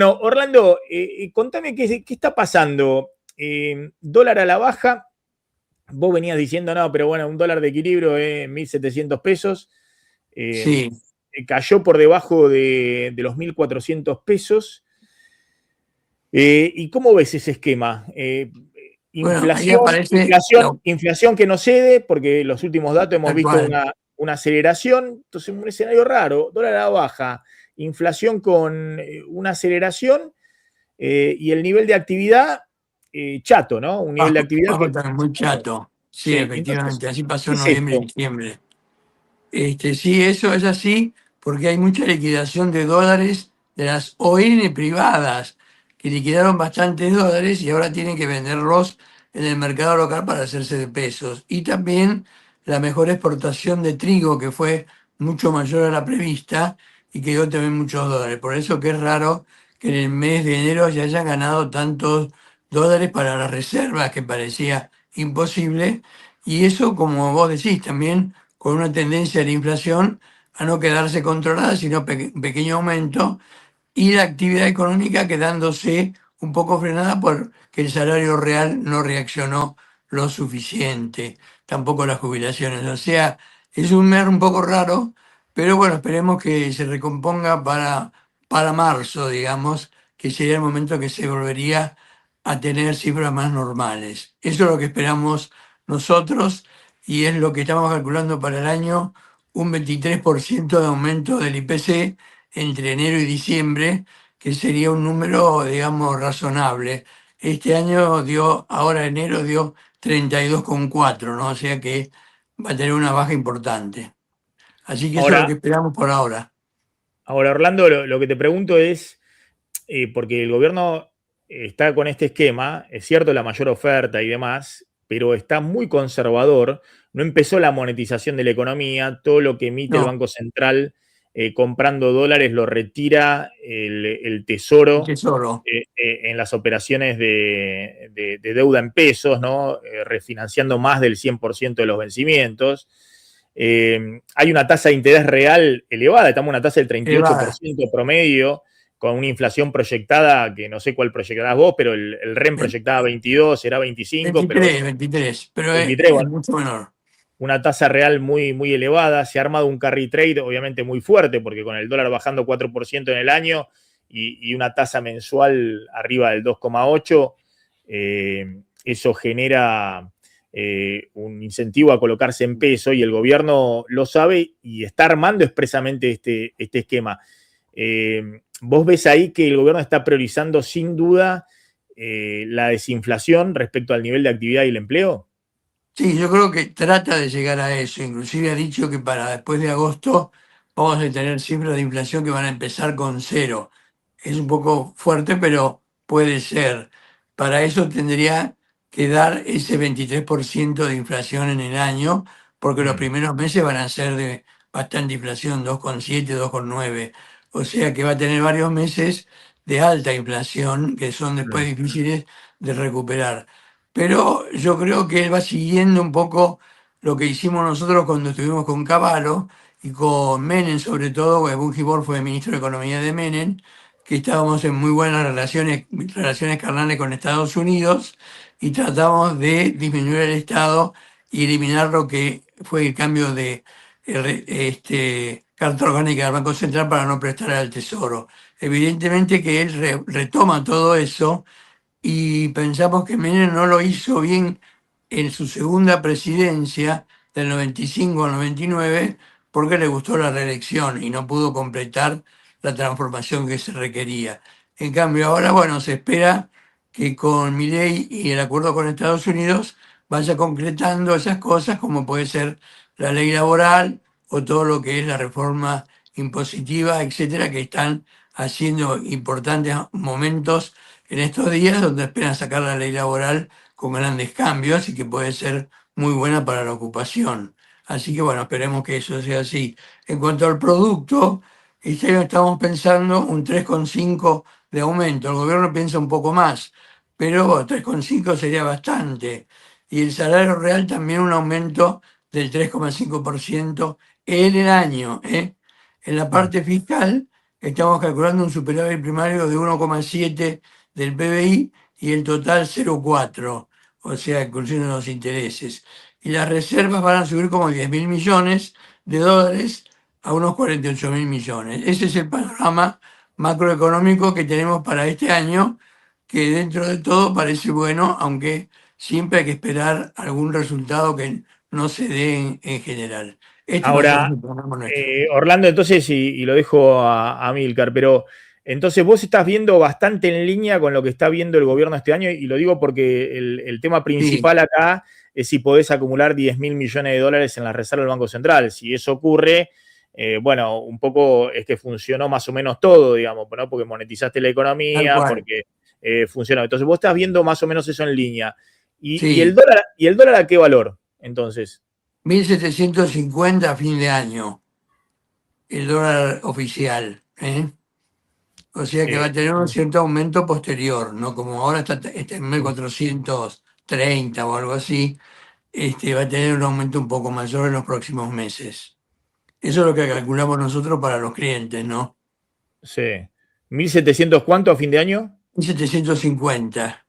No, Orlando, contame qué está pasando. Dólar a la baja, vos venías diciendo, no, pero bueno, un dólar de equilibrio es 1.700 pesos. Eh, Sí, Cayó por debajo de los 1.400 pesos. ¿Y cómo ves ese esquema? bueno, ahí Inflación, aparece inflación que no cede, porque los últimos datos hemos tal visto cual. una aceleración, entonces un escenario raro, dólar a la baja, inflación con una aceleración y el nivel de actividad chato, ¿no? Un nivel de Bajo, actividad bajo que... también, muy chato. Sí, Sí, entonces, efectivamente, así pasó ¿qué es noviembre y esto? diciembre. Sí, eso es así porque hay mucha liquidación de dólares de las ON privadas que liquidaron bastantes dólares y ahora tienen que venderlos en el mercado local para hacerse de pesos. Y también la mejor exportación de trigo que fue mucho mayor a la prevista y que dio también muchos dólares. Por eso que es raro que en el mes de enero se hayan ganado tantos dólares para las reservas que parecía imposible. Y eso, como vos decís, también con una tendencia de la inflación a no quedarse controlada, sino un pequeño aumento, y la actividad económica quedándose un poco frenada porque el salario real no reaccionó lo suficiente, tampoco las jubilaciones. O sea, es un mes un poco raro, pero bueno, esperemos que se recomponga para marzo, digamos, que sería el momento que se volvería a tener cifras más normales. Eso es lo que esperamos nosotros y es lo que estamos calculando para el año, un 23% de aumento del IPC entre enero y diciembre, que sería un número, digamos, razonable. Este año dio, ahora enero dio 32,4, ¿no? O sea que va a tener una baja importante. Así que eso es lo Ahora, que esperamos por ahora. ahora Orlando, lo que te pregunto es, porque el gobierno está con este esquema, es cierto la mayor oferta y demás, pero está muy conservador, no empezó la monetización de la economía, todo lo que emite el No, Banco Central comprando dólares lo retira el el Tesoro tesoro. en las operaciones de deuda en pesos, ¿no? Refinanciando más del 100% de los vencimientos. Hay una tasa de interés real elevada, estamos en una tasa del Elevada. 38% promedio, con una inflación proyectada, que no sé cuál proyectarás vos, pero el REM proyectaba 22, será 25, pero bueno, 23, pero 23, es bueno, mucho menor. una tasa real muy, muy elevada. Se ha armado un carry trade, obviamente muy fuerte, porque con el dólar bajando 4% en el año y una tasa mensual arriba del 2,8, eso genera un incentivo a colocarse en peso y el gobierno lo sabe y está armando expresamente este esquema. Vos ves ahí que el gobierno está priorizando sin duda la desinflación respecto al nivel de actividad y el empleo. Sí, yo creo que trata de llegar a eso. Inclusive ha dicho que para después de agosto vamos a tener cifras de inflación que van a empezar con cero. Es un poco fuerte, pero puede ser. Para eso tendría que dar ese 23% de inflación en el año, porque los Mm, primeros meses van a ser de bastante inflación, 2,7, 2,9. O sea que va a tener varios meses de alta inflación que son después mm, difíciles de recuperar. Pero yo creo que él va siguiendo un poco lo que hicimos nosotros cuando estuvimos con Cavallo y con Menem, sobre todo, porque Bungibor fue ministro de Economía de Menem, que estábamos en muy buenas relaciones carnales con Estados Unidos y tratamos de disminuir el Estado y eliminar lo que fue el cambio de carta orgánica del Banco Central para no prestar al Tesoro. Evidentemente que él retoma todo eso y pensamos que Menem no lo hizo bien en su segunda presidencia del 95 al 99 porque le gustó la reelección y no pudo completar la transformación que se requería. En cambio, ahora, bueno, se espera que con Milei y el acuerdo con Estados Unidos vaya concretando esas cosas como puede ser la ley laboral o todo lo que es la reforma impositiva, etcétera, que están haciendo importantes momentos en estos días donde esperan sacar la ley laboral con grandes cambios y que puede ser muy buena para la ocupación. Así que bueno, esperemos que eso sea así. En cuanto al producto, este año estamos pensando un 3,5 de aumento. El gobierno piensa un poco más, pero bueno, 3,5 sería bastante. Y el salario real también un aumento del 3,5% en el año, ¿eh? En la mm. parte fiscal estamos calculando un superávit primario de 1,7 del PBI y el total 0,4, o sea, incluyendo los intereses. Y las reservas van a subir como 10.000 millones de dólares a unos 48.000 millones. Ese es el panorama macroeconómico que tenemos para este año, que dentro de todo parece bueno, aunque siempre hay que esperar algún resultado que no se dé en general. Este más o menos Ahora, es el panorama nuestro. Orlando, entonces, y lo dejo a Milcar, pero entonces vos estás viendo bastante en línea con lo que está viendo el gobierno este año, y lo digo porque el tema Sí, principal acá es si podés acumular 10.000 millones de dólares en la reserva del Banco Central. Si eso ocurre, bueno, un poco es que funcionó más o menos todo, digamos, ¿no? Porque monetizaste la tal economía, cual. porque funcionó. Entonces vos estás viendo más o menos eso en línea. ¿Y el Sí, dólar, y el dólar a qué valor, entonces? 1.750 a fin de año, el dólar oficial, ¿eh? O sea que va Eh, a tener un cierto aumento posterior, ¿no? Como ahora está en 1.430 o algo así, va a tener un aumento un poco mayor en los próximos meses. Eso es lo que calculamos nosotros para los clientes, ¿no? Sí. ¿1.700 cuánto a fin de año? 1.750,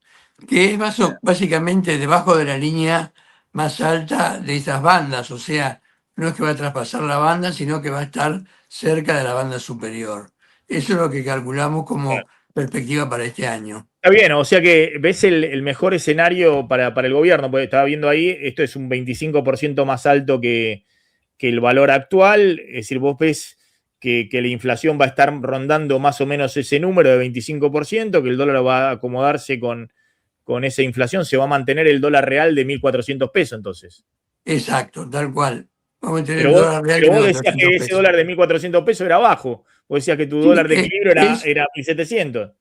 que es básicamente debajo de la línea más alta de esas bandas, o sea, no es que va a traspasar la banda, sino que va a estar cerca de la banda superior. Eso es lo que calculamos como perspectiva para este año. Está bien, o sea que ves el mejor escenario para el gobierno, porque estaba viendo ahí, esto es un 25% más alto que el valor actual, es decir, vos ves que la inflación va a estar rondando más o menos ese número de 25%, que el dólar va a acomodarse con esa inflación, se va a mantener el dólar real de 1.400 pesos entonces. Exacto, tal cual. Vamos a tener Pero el vos, dólar real de pero mil vos decías cuatrocientos que ese pesos. dólar de 1.400 pesos era bajo, vos decías que tu Sí, dólar de equilibrio es, era 1.700.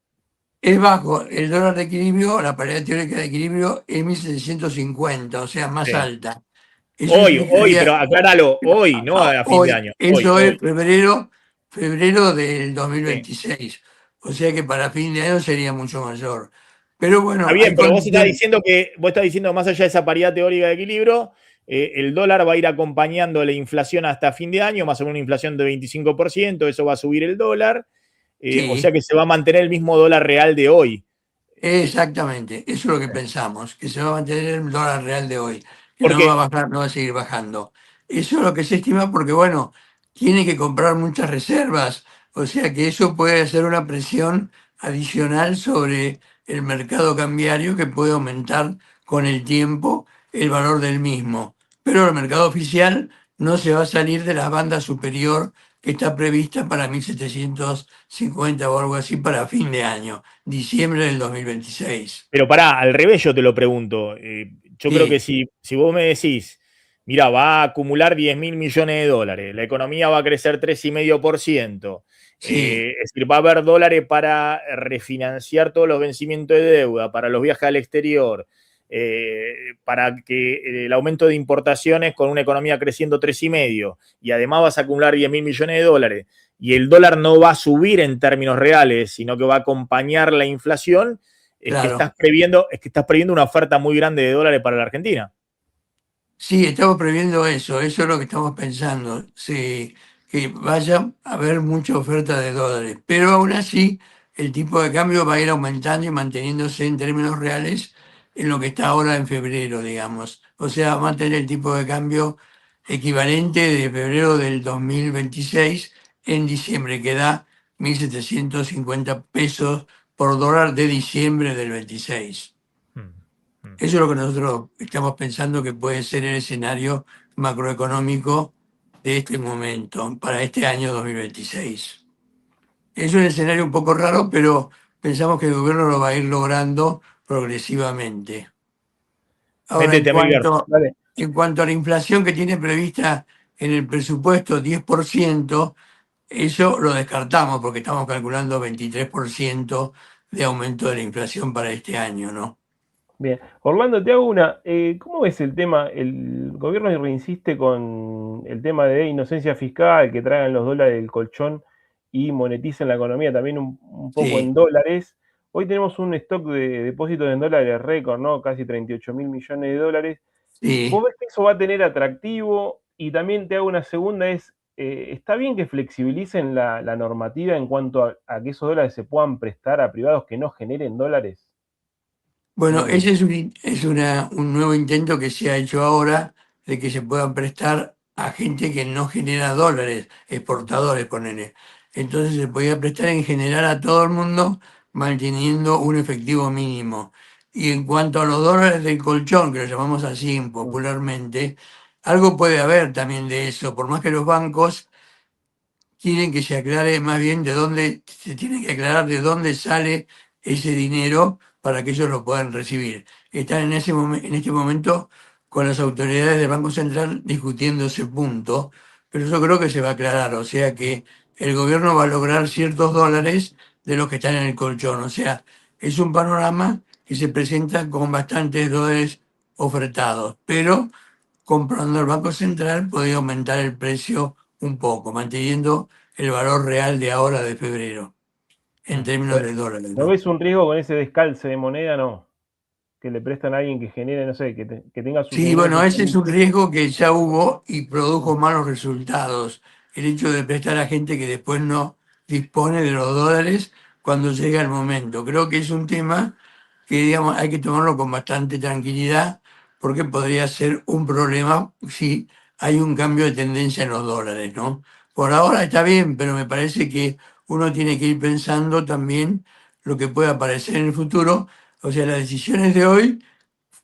es bajo. El dólar de equilibrio, la paridad teórica de equilibrio es 1.750, o sea, más Sí. alta. Eso Pero implicaría acláralo, hoy, no a fin de hoy, año, eso es hoy. febrero del Sí. 2026. O sea que para fin de año sería mucho mayor. Pero Está bueno, hay bien, pero condiciones. vos estás diciendo más allá de esa paridad teórica de equilibrio, el dólar va a ir acompañando la inflación hasta fin de año, más o menos una inflación de 25%, eso va a subir el dólar, o sea Sí, que se va a mantener el mismo dólar real de hoy. exactamente. Eso es lo que pensamos, que se va a mantener el dólar real de hoy, que no va Porque, a bajar, no va a seguir bajando. Eso es lo que se estima porque, bueno, tiene que comprar muchas reservas. O sea que eso puede hacer una presión adicional sobre el mercado cambiario que puede aumentar con el tiempo el valor del mismo. Pero el mercado oficial no se va a salir de la banda superior que está prevista para 1.750 o algo así para fin de año, diciembre del 2026. pero pará, al revés yo te lo pregunto. Yo creo que Sí, si vos me decís, mira, va a acumular 10.000 millones de dólares, la economía va a crecer 3,5%, sí, es decir, va a haber dólares para refinanciar todos los vencimientos de deuda, para los viajes al exterior, para que el aumento de importaciones con una economía creciendo 3,5%, y además vas a acumular 10.000 millones de dólares, y el dólar no va a subir en términos reales, sino que va a acompañar la inflación, claro. es que estás previendo una oferta muy grande de dólares para la Argentina. Sí, estamos previendo eso es lo que estamos pensando, sí, que vaya a haber mucha oferta de dólares, pero aún así el tipo de cambio va a ir aumentando y manteniéndose en términos reales en lo que está ahora en febrero, digamos. O sea, va a mantener el tipo de cambio equivalente de febrero del 2026 en diciembre, que da 1.750 pesos por dólar de diciembre del 26. Mm, mm. Eso es lo que nosotros estamos pensando que puede ser el escenario macroeconómico de este momento, para este año 2026. Es un escenario un poco raro, pero pensamos que el gobierno lo va a ir logrando progresivamente. Ahora, Métete, Amilcar. Dale. en cuanto a la inflación que tiene prevista en el presupuesto 10%, eso lo descartamos porque estamos calculando 23% de aumento de la inflación para este año, ¿no? Bien, Orlando, te hago una. ¿Cómo ves el tema? El gobierno reinsiste con el tema de inocencia fiscal, que traigan los dólares del colchón y moneticen la economía también un poco en Sí, dólares. Hoy tenemos un stock de depósitos en dólares récord, ¿no? Casi 38.000 millones de dólares. ¿Vos sí. ves que eso va a tener atractivo? Y también te hago una segunda, es, ¿está bien que flexibilicen la normativa en cuanto a que esos dólares se puedan prestar a privados que no generen dólares? Bueno, ¿Cómo lo ves? ese es un nuevo intento que se ha hecho ahora de que se puedan prestar a gente que no genera dólares, exportadores, ponele. Entonces se podía prestar en general a todo el mundo manteniendo un efectivo mínimo. Y en cuanto a los dólares del colchón, que lo llamamos así popularmente, algo puede haber también de eso, por más que los bancos quieren que se aclare más bien de dónde, se tiene que aclarar de dónde sale ese dinero para que ellos lo puedan recibir. Están en este momento con las autoridades del Banco Central discutiendo ese punto, pero yo creo que se va a aclarar, o sea que el gobierno va a lograr ciertos dólares de los que están en el colchón, o sea, es un panorama que se presenta con bastantes dólares ofertados, pero comprando el Banco Central podría aumentar el precio un poco, manteniendo el valor real de ahora de febrero, en términos de dólares, ¿No ¿no? ves un riesgo con ese descalce de moneda? No. Que le prestan a alguien que genere, no sé, que tenga sus Sí, bueno, ingresos ese en es un un peso. riesgo que ya hubo y produjo malos resultados. El hecho de prestar a gente que después no dispone de los dólares cuando llega el momento. Creo que es un tema que, digamos, hay que tomarlo con bastante tranquilidad porque podría ser un problema si hay un cambio de tendencia en los dólares, ¿no? Por ahora está bien, pero me parece que uno tiene que ir pensando también lo que puede aparecer en el futuro. O sea, las decisiones de hoy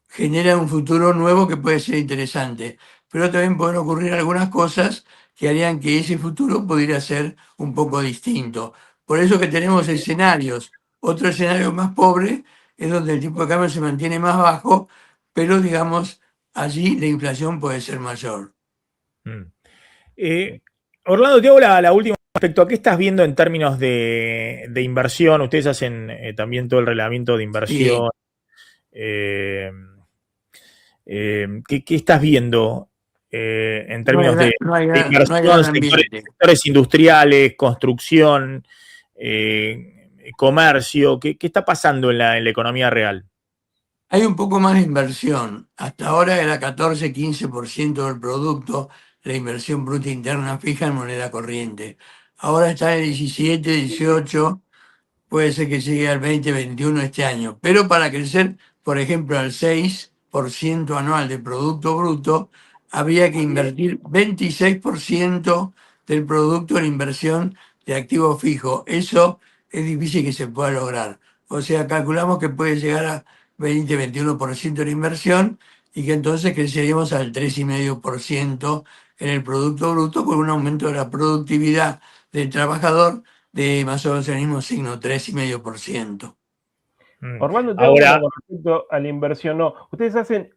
genera un futuro nuevo que puede ser interesante, pero también pueden ocurrir algunas cosas que harían que ese futuro pudiera ser un poco distinto. Por eso que tenemos escenarios. Otro escenario más pobre es donde el tipo de cambio se mantiene más bajo, pero digamos, allí la inflación puede ser mayor. Mm. Orlando, te hago la última respecto a qué estás viendo en términos de inversión. Ustedes hacen también todo el reglamento de Sí, inversión. Eh, ¿qué estás viendo en no hay, términos de no hay inversión, gran sectores, ambiente. sectores industriales, construcción, comercio? ¿Qué está pasando en la economía real? Hay un poco más de inversión. Hasta ahora era 14-15% del producto, la inversión bruta interna fija en moneda corriente. Ahora está en 17-18, puede ser que llegue al 20-21 este año. Pero para crecer, por ejemplo, al 6% anual de Producto Bruto, habría que invertir 26% del producto en inversión de activo fijo. Eso es difícil que se pueda lograr. O sea, calculamos que puede llegar a 20-21% de inversión y que entonces creceríamos al 3,5% en el Producto Bruto con un aumento de la productividad del trabajador de más o menos el mismo signo, 3,5%. Mm. Orlando, te hago una Ahora, con respecto a la inversión. No, ¿ustedes hacen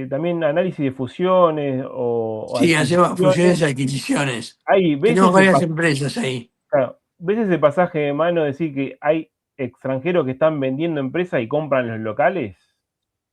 también análisis de fusiones o Sí, hacemos adquisiciones? fusiones y adquisiciones. Hay Tenemos veces varias empresas ahí. claro, ¿ves ese pasaje de mano decir que hay extranjeros que están vendiendo empresas y compran los locales?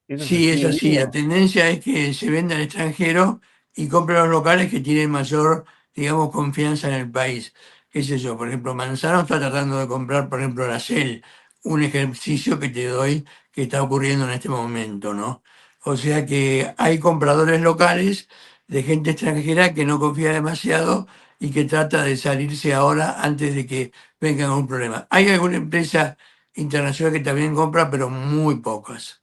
¿Eso se Sí, es sigue así. La viendo? tendencia es que se venda al extranjero y compre los locales que tienen mayor, digamos, confianza en el país. ¿Qué sé yo? Por ejemplo, Manzano está tratando de comprar, por ejemplo, la Shell, un ejercicio que te doy que está ocurriendo en este momento, ¿no? O sea que hay compradores locales de gente extranjera que no confía demasiado y que trata de salirse ahora antes de que venga un problema. Hay alguna empresa internacional que también compra, pero muy pocas.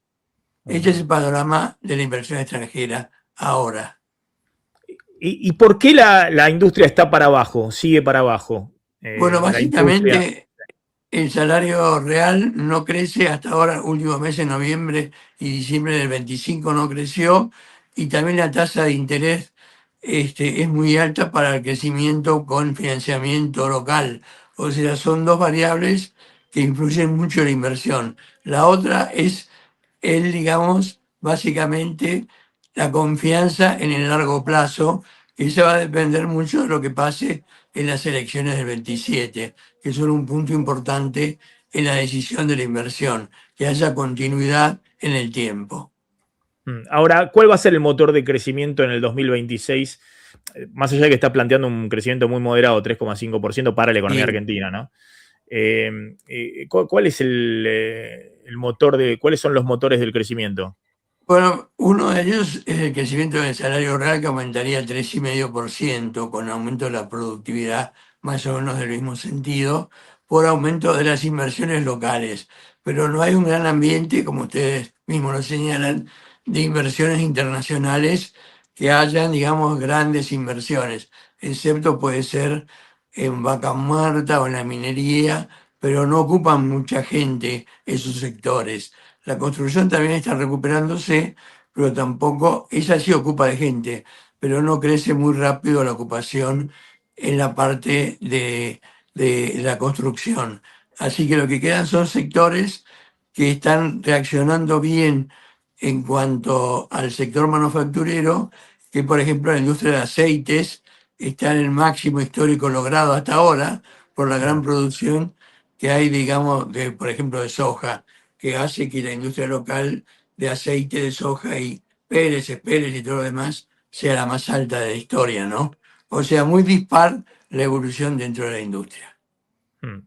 Este es Ajá. el panorama de la inversión extranjera ahora. ¿y por qué la industria está para abajo? Sigue para abajo. Bueno, La industria. básicamente el salario real no crece hasta ahora, últimos meses, noviembre y diciembre del 25 no creció, y también la tasa de interés es muy alta para el crecimiento con financiamiento local. O sea, son dos variables que influyen mucho en la inversión. La otra es digamos, básicamente la confianza en el largo plazo, que eso va a depender mucho de lo que pase en las elecciones del 27, que son un punto importante en la decisión de la inversión, que haya continuidad en el tiempo. Ahora, ¿cuál va a ser el motor de crecimiento en el 2026? Más allá de que está planteando un crecimiento muy moderado, 3,5% para la economía Y argentina, ¿no? ¿Cuál es el motor cuáles son los motores del crecimiento? Bueno, uno de ellos es el crecimiento del salario real que aumentaría 3,5% con aumento de la productividad más o menos del mismo sentido, por aumento de las inversiones locales. Pero no hay un gran ambiente, como ustedes mismos lo señalan, de inversiones internacionales que hayan, digamos, grandes inversiones, excepto puede ser en vaca muerta o en la minería, pero no ocupan mucha gente esos sectores. La construcción también está recuperándose, pero tampoco, ella sí ocupa de gente, pero no crece muy rápido la ocupación en la parte de la construcción. Así que lo que quedan son sectores que están reaccionando bien en cuanto al sector manufacturero, que por ejemplo la industria de aceites está en el máximo histórico logrado hasta ahora por la gran producción que hay, digamos, de, por ejemplo, de soja, que hace que la industria local de aceite de soja y Pérez y todo lo demás sea la más alta de la historia, ¿no? O sea, muy dispar la evolución dentro de la industria. Mm.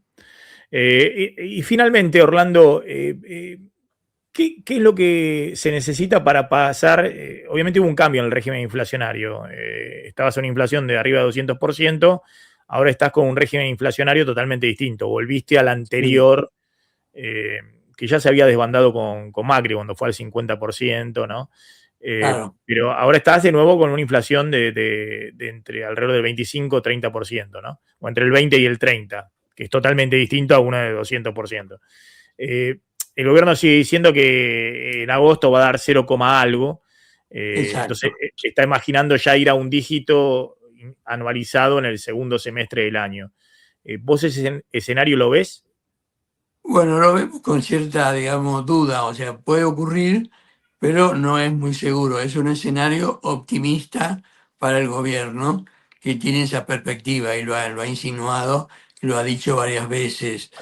Y finalmente, Orlando, ¿qué es lo que se necesita para pasar? Obviamente hubo un cambio en el régimen inflacionario. Estabas en una inflación de arriba de 200%, ahora estás con un régimen inflacionario totalmente distinto. Volviste al anterior, que ya se había desbandado con Macri cuando fue al 50%, ¿no? Claro. Pero ahora estás de nuevo con una inflación de entre alrededor del 25-30%, ¿no? O entre el 20 y el 30%, que es totalmente distinto a una de 200%. El gobierno sigue diciendo que en agosto va a dar 0, algo. Entonces está imaginando ya ir a un dígito anualizado en el segundo semestre del año. ¿Vos ese escenario lo ves? Bueno, lo vemos con cierta, digamos, duda, o sea, puede ocurrir, pero no es muy seguro. Es un escenario optimista para el gobierno que tiene esa perspectiva y lo ha insinuado, lo ha dicho varias veces.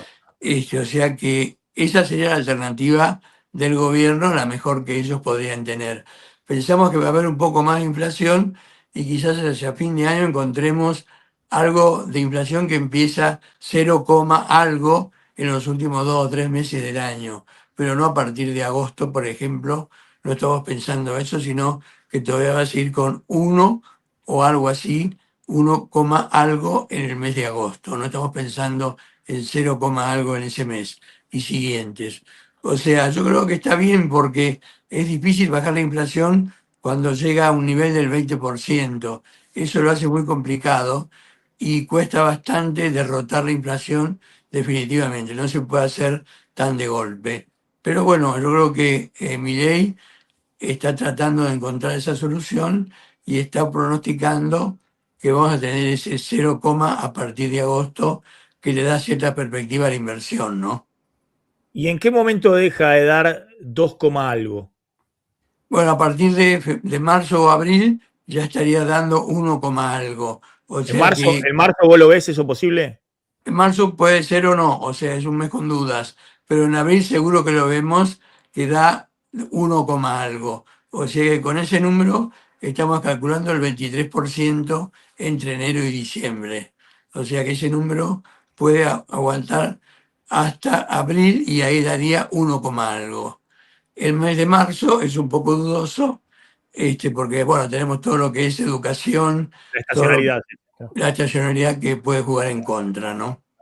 O sea que esa sería la alternativa del gobierno, la mejor que ellos podrían tener. Pensamos que va a haber un poco más de inflación y quizás hacia fin de año encontremos algo de inflación que empieza 0, algo en los últimos 2 o 3 meses del año, pero no a partir de agosto, por ejemplo, no estamos pensando eso, sino que todavía va a seguir con 1 o algo así, 1, algo en el mes de agosto. No estamos pensando en 0, algo en ese mes y siguientes. O sea, yo creo que está bien porque es difícil bajar la inflación cuando llega a un nivel del 20%. Eso lo hace muy complicado y cuesta bastante derrotar la inflación definitivamente. No se puede hacer tan de golpe. Pero bueno, yo creo que Milei está tratando de encontrar esa solución y está pronosticando que vamos a tener ese 0, a partir de agosto, que le da cierta perspectiva a la inversión, ¿no? ¿Y en qué momento deja de dar 2, algo? Bueno, a partir de marzo o abril ya estaría dando 1, algo. O sea que ¿En marzo vos lo ves eso posible? en marzo puede ser o no, o sea, es un mes con dudas, pero en abril seguro que lo vemos que da 1, algo. O sea que con ese número estamos calculando el 23% entre enero y diciembre. O sea que ese número puede aguantar hasta abril y ahí daría 1, algo. El mes de marzo es un poco dudoso, porque bueno, tenemos todo lo que es educación, La todo estacionalidad. la estacionalidad que puede jugar en contra, ¿no?